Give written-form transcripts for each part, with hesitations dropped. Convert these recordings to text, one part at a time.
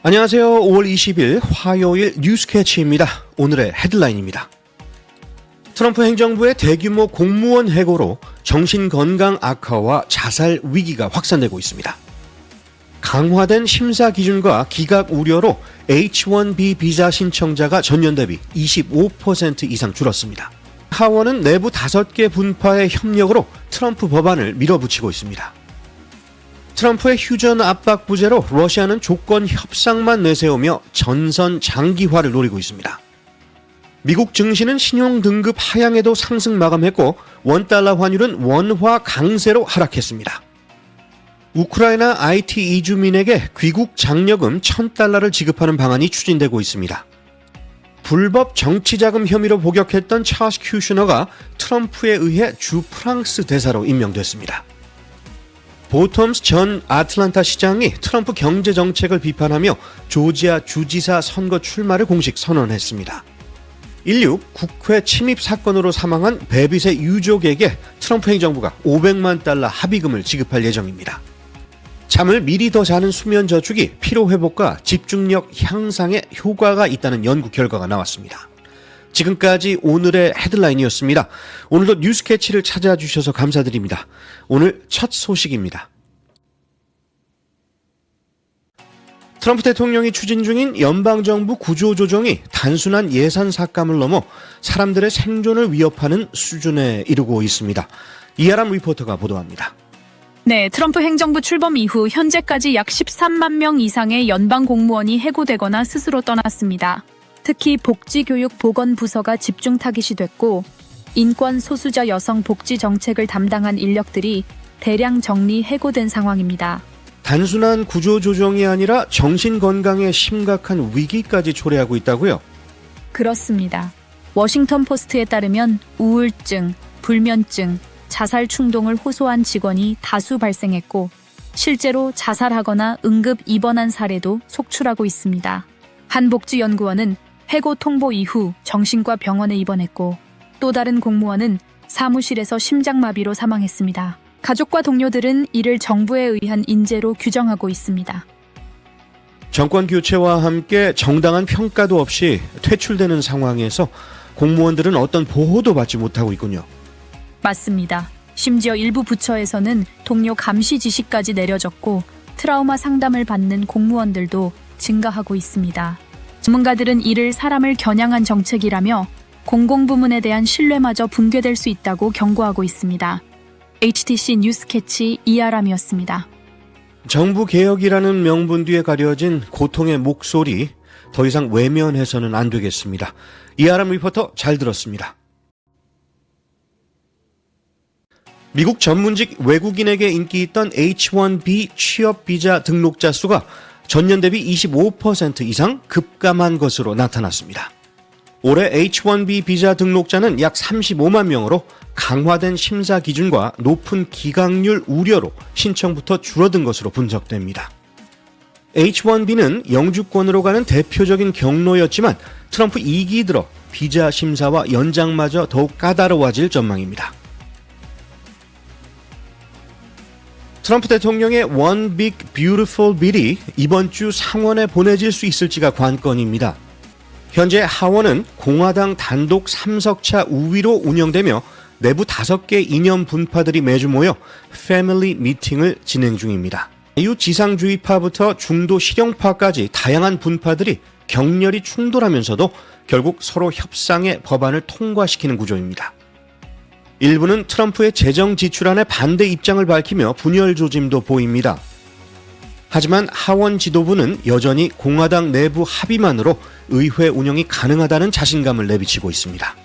안녕하세요. 5월 20일 화요일 뉴스캐치입니다. 오늘의 헤드라인입니다. 트럼프 행정부의 대규모 공무원 해고로 정신건강 악화와 자살 위기가 확산되고 있습니다. 강화된 심사 기준과 기각 우려로 H-1B 비자 신청자가 전년 대비 25% 이상 줄었습니다. 하원은 내부 5개 분파의 협력으로 트럼프 법안을 밀어붙이고 있습니다. 트럼프의 휴전 압박 부재로 러시아는 조건 협상만 내세우며 전선 장기화를 노리고 있습니다. 미국 증시는 신용 등급 하향에도 상승 마감했고 원달러 환율은 원화 강세로 하락했습니다. 우크라이나 IT 이주민에게 귀국 장려금 1,000달러를 지급하는 방안이 추진되고 있습니다. 불법 정치자금 혐의로 복역했던 찰스 큐셔너가 트럼프에 의해 주 프랑스 대사로 임명됐습니다. 보톰스 전 아틀란타 시장이 트럼프 경제 정책을 비판하며 조지아 주지사 선거 출마를 공식 선언했습니다. 16 국회 침입 사건으로 사망한 베빗의 유족에게 트럼프 행정부가 500만 달러 합의금을 지급할 예정입니다. 잠을 미리 더 자는 수면 저축이 피로회복과 집중력 향상에 효과가 있다는 연구 결과가 나왔습니다. 지금까지 오늘의 헤드라인이었습니다. 오늘도 뉴스캐치를 찾아주셔서 감사드립니다. 오늘 첫 소식입니다. 트럼프 대통령이 추진 중인 연방정부 구조조정이 단순한 예산 삭감을 넘어 사람들의 생존을 위협하는 수준에 이르고 있습니다. 이하람 리포터가 보도합니다. 네, 트럼프 행정부 출범 이후 현재까지 약 13만 명 이상의 연방 공무원이 해고되거나 스스로 떠났습니다. 특히 복지교육보건부서가 집중 타깃이 됐고 인권 소수자 여성 복지 정책을 담당한 인력들이 대량 정리 해고된 상황입니다. 단순한 구조조정이 아니라 정신건강에 심각한 위기까지 초래하고 있다고요? 그렇습니다. 워싱턴 포스트에 따르면 우울증, 불면증, 자살 충동을 호소한 직원이 다수 발생했고 실제로 자살하거나 응급 입원한 사례도 속출하고 있습니다. 한 복지연구원은 해고 통보 이후 정신과 병원에 입원했고 또 다른 공무원은 사무실에서 심장마비로 사망했습니다. 가족과 동료들은 이를 정부에 의한 인재로 규정하고 있습니다. 정권 교체와 함께 정당한 평가도 없이 퇴출되는 상황에서 공무원들은 어떤 보호도 받지 못하고 있군요. 맞습니다. 심지어 일부 부처에서는 동료 감시 지시까지 내려졌고 트라우마 상담을 받는 공무원들도 증가하고 있습니다. 전문가들은 이를 사람을 겨냥한 정책이라며 공공부문에 대한 신뢰마저 붕괴될 수 있다고 경고하고 있습니다. HTC 뉴스캐치 이하람이었습니다. 정부 개혁이라는 명분 뒤에 가려진 고통의 목소리 더 이상 외면해서는 안 되겠습니다. 이하람 리포터 잘 들었습니다. 미국 전문직 외국인에게 인기 있던 H-1B 취업 비자 등록자 수가 전년 대비 25% 이상 급감한 것으로 나타났습니다. 올해 H-1B 비자 등록자는 약 35만 명으로 강화된 심사 기준과 높은 기각률 우려로 신청부터 줄어든 것으로 분석됩니다. H-1B는 영주권으로 가는 대표적인 경로였지만 트럼프 2기 들어 비자 심사와 연장마저 더욱 까다로워질 전망입니다. 트럼프 대통령의 One Big Beautiful Bill이 이번 주 상원에 보내질 수 있을지가 관건입니다. 현재 하원은 공화당 단독 3석차 우위로 운영되며 내부 5개 이념 분파들이 매주 모여 패밀리 미팅을 진행 중입니다. 자유지상주의파부터 중도 실용파까지 다양한 분파들이 격렬히 충돌하면서도 결국 서로 협상의 법안을 통과시키는 구조입니다. 일부는 트럼프의 재정 지출안에 반대 입장을 밝히며 분열 조짐도 보입니다. 하지만 하원 지도부는 여전히 공화당 내부 합의만으로 의회 운영이 가능하다는 자신감을 내비치고 있습니다.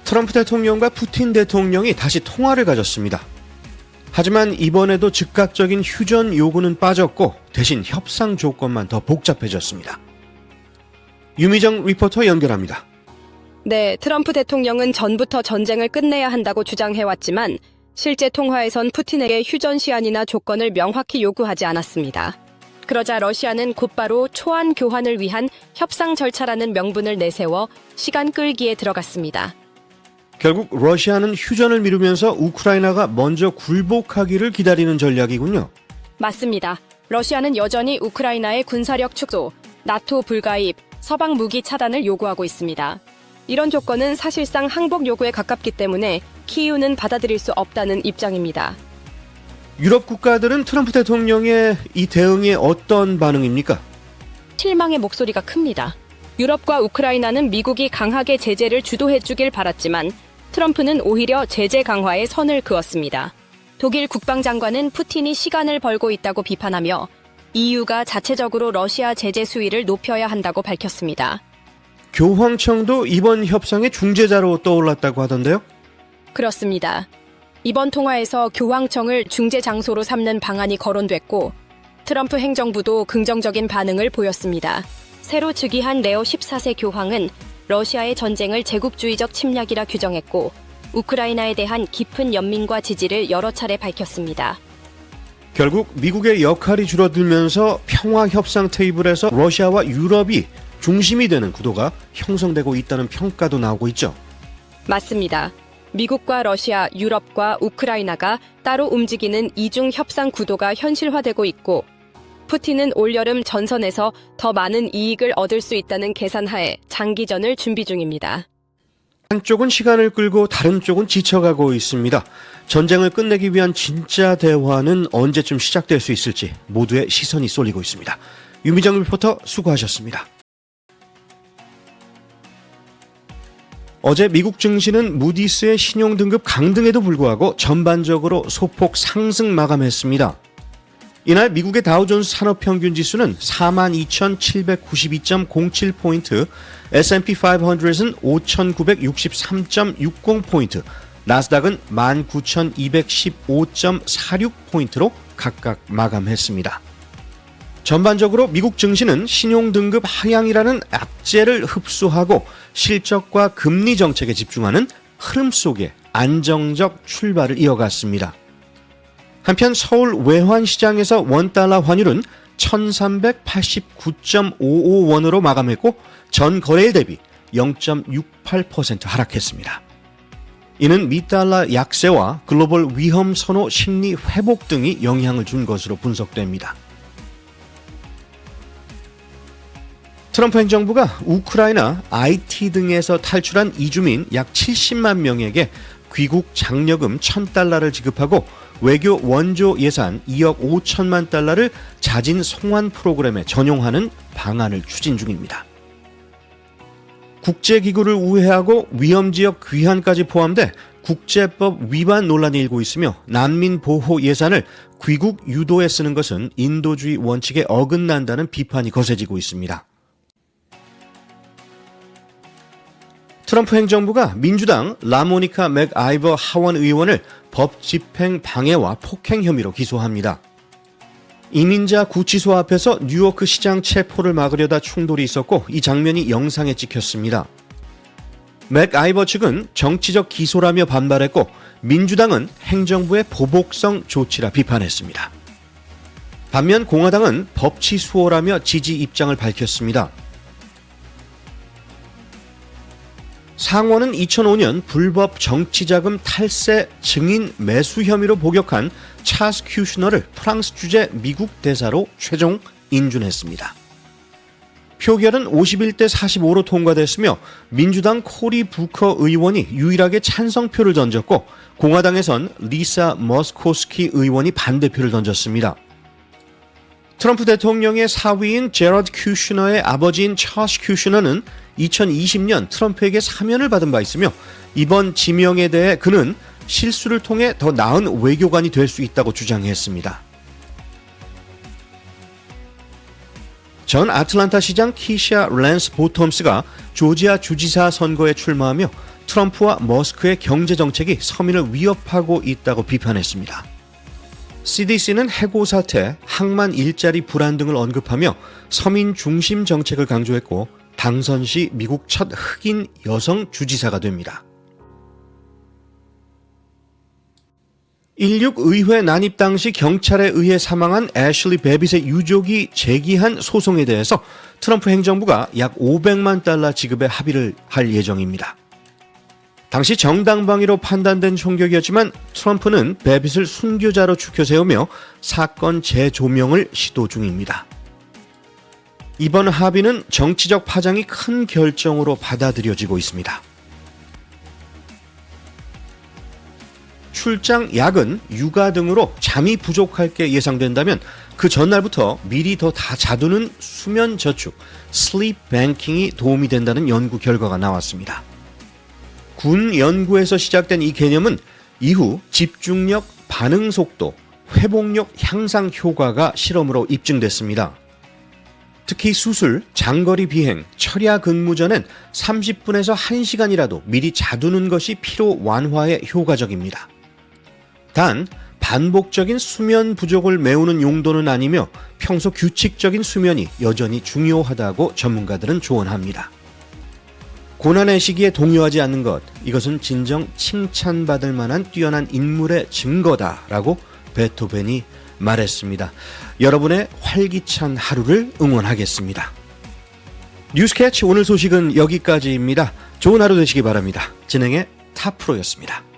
트럼프 대통령과 푸틴 대통령이 다시 통화를 가졌습니다. 하지만 이번에도 즉각적인 휴전 요구는 빠졌고 대신 협상 조건만 더 복잡해졌습니다. 유미정 리포터 연결합니다. 네, 트럼프 대통령은 전부터 전쟁을 끝내야 한다고 주장해왔지만 실제 통화에선 푸틴에게 휴전 시한이나 조건을 명확히 요구하지 않았습니다. 그러자 러시아는 곧바로 초안 교환을 위한 협상 절차라는 명분을 내세워 시간 끌기에 들어갔습니다. 결국 러시아는 휴전을 미루면서 우크라이나가 먼저 굴복하기를 기다리는 전략이군요. 맞습니다. 러시아는 여전히 우크라이나의 군사력 축소, 나토 불가입, 서방 무기 차단을 요구하고 있습니다. 이런 조건은 사실상 항복 요구에 가깝기 때문에 키이우는 받아들일 수 없다는 입장입니다. 유럽 국가들은 트럼프 대통령의 이 대응에 어떤 반응입니까? 실망의 목소리가 큽니다. 유럽과 우크라이나는 미국이 강하게 제재를 주도해주길 바랐지만 트럼프는 오히려 제재 강화에 선을 그었습니다. 독일 국방장관은 푸틴이 시간을 벌고 있다고 비판하며 EU가 자체적으로 러시아 제재 수위를 높여야 한다고 밝혔습니다. 교황청도 이번 협상의 중재자로 떠올랐다고 하던데요. 그렇습니다. 이번 통화에서 교황청을 중재 장소로 삼는 방안이 거론됐고 트럼프 행정부도 긍정적인 반응을 보였습니다. 새로 즉위한 레오 14세 교황은 러시아의 전쟁을 제국주의적 침략이라 규정했고 우크라이나에 대한 깊은 연민과 지지를 여러 차례 밝혔습니다. 결국 미국의 역할이 줄어들면서 평화 협상 테이블에서 러시아와 유럽이 중심이 되는 구도가 형성되고 있다는 평가도 나오고 있죠. 맞습니다. 미국과 러시아, 유럽과 우크라이나가 따로 움직이는 이중 협상 구도가 현실화되고 있고 푸틴은 올여름 전선에서 더 많은 이익을 얻을 수 있다는 계산하에 장기전을 준비 중입니다. 한쪽은 시간을 끌고 다른 쪽은 지쳐가고 있습니다. 전쟁을 끝내기 위한 진짜 대화는 언제쯤 시작될 수 있을지 모두의 시선이 쏠리고 있습니다. 유미정 리포터 수고하셨습니다. 어제 미국 증시는 무디스의 신용등급 강등에도 불구하고 전반적으로 소폭 상승 마감했습니다. 이날 미국의 다우존스 산업평균지수는 42,792.07포인트, S&P 500은 5,963.60포인트, 나스닥은 19,215.46포인트로 각각 마감했습니다. 전반적으로 미국 증시는 신용등급 하향이라는 악재를 흡수하고 실적과 금리 정책에 집중하는 흐름 속에 안정적 출발을 이어갔습니다. 한편 서울 외환시장에서 원달러 환율은 1389.55원으로 마감했고 전 거래일 대비 0.68% 하락했습니다. 이는 미달러 약세와 글로벌 위험 선호 심리 회복 등이 영향을 준 것으로 분석됩니다. 트럼프 행정부가 우크라이나, IT 등에서 탈출한 이주민 약 70만 명에게 귀국 장려금 1,000달러를 지급하고 외교 원조 예산 2억 5천만 달러를 자진 송환 프로그램에 전용하는 방안을 추진 중입니다. 국제기구를 우회하고 위험지역 귀환까지 포함돼 국제법 위반 논란이 일고 있으며 난민 보호 예산을 귀국 유도에 쓰는 것은 인도주의 원칙에 어긋난다는 비판이 거세지고 있습니다. 트럼프 행정부가 민주당 라모니카 맥아이버 하원 의원을 법 집행 방해와 폭행 혐의로 기소합니다. 이민자 구치소 앞에서 뉴요크 시장 체포를 막으려다 충돌이 있었고 이 장면이 영상에 찍혔습니다. 맥아이버 측은 정치적 기소라며 반발했고 민주당은 행정부의 보복성 조치라 비판했습니다. 반면 공화당은 법치 수호라며 지지 입장을 밝혔습니다. 상원은 2005년 불법 정치자금 탈세 증인 매수 혐의로 복역한 찰스 큐셔너를 프랑스 주재 미국 대사로 최종 인준했습니다. 표결은 51대 45로 통과됐으며 민주당 코리 부커 의원이 유일하게 찬성표를 던졌고 공화당에선 리사 머스코스키 의원이 반대표를 던졌습니다. 트럼프 대통령의 사위인 제러드 큐셔너의 아버지인 찰스 큐셔너는 2020년 트럼프에게 사면을 받은 바 있으며 이번 지명에 대해 그는 실수를 통해 더 나은 외교관이 될 수 있다고 주장했습니다. 전 아틀란타 시장 키샤 랜스 보톰스가 조지아 주지사 선거에 출마하며 트럼프와 머스크의 경제정책이 서민을 위협하고 있다고 비판했습니다. CDC는 해고 사태, 항만 일자리 불안 등을 언급하며 서민 중심 정책을 강조했고 당선 시 미국 첫 흑인 여성 주지사가 됩니다. 16 의회 난입 당시 경찰에 의해 사망한 애슐리 베빗의 유족이 제기한 소송에 대해서 트럼프 행정부가 약 $500만 지급에 합의를 할 예정입니다. 당시 정당방위로 판단된 총격이었지만 트럼프는 베빗을 순교자로 추켜 세우며 사건 재조명을 시도 중입니다. 이번 합의는 정치적 파장이 큰 결정으로 받아들여지고 있습니다. 출장, 야근, 육아 등으로 잠이 부족할 게 예상된다면 그 전날부터 미리 더 다 자두는 수면 저축, 슬립 뱅킹이 도움이 된다는 연구 결과가 나왔습니다. 군 연구에서 시작된 이 개념은 이후 집중력, 반응 속도, 회복력 향상 효과가 실험으로 입증됐습니다. 특히 수술, 장거리 비행, 철야 근무 전엔 30분에서 1시간이라도 미리 자두는 것이 피로 완화에 효과적입니다. 단, 반복적인 수면 부족을 메우는 용도는 아니며 평소 규칙적인 수면이 여전히 중요하다고 전문가들은 조언합니다. 고난의 시기에 동요하지 않는 것, 이것은 진정 칭찬받을 만한 뛰어난 인물의 증거다라고 베토벤이 말했습니다. 여러분의 활기찬 하루를 응원하겠습니다. 뉴스캐치 오늘 소식은 여기까지입니다. 좋은 하루 되시기 바랍니다. 진행의 타프로였습니다.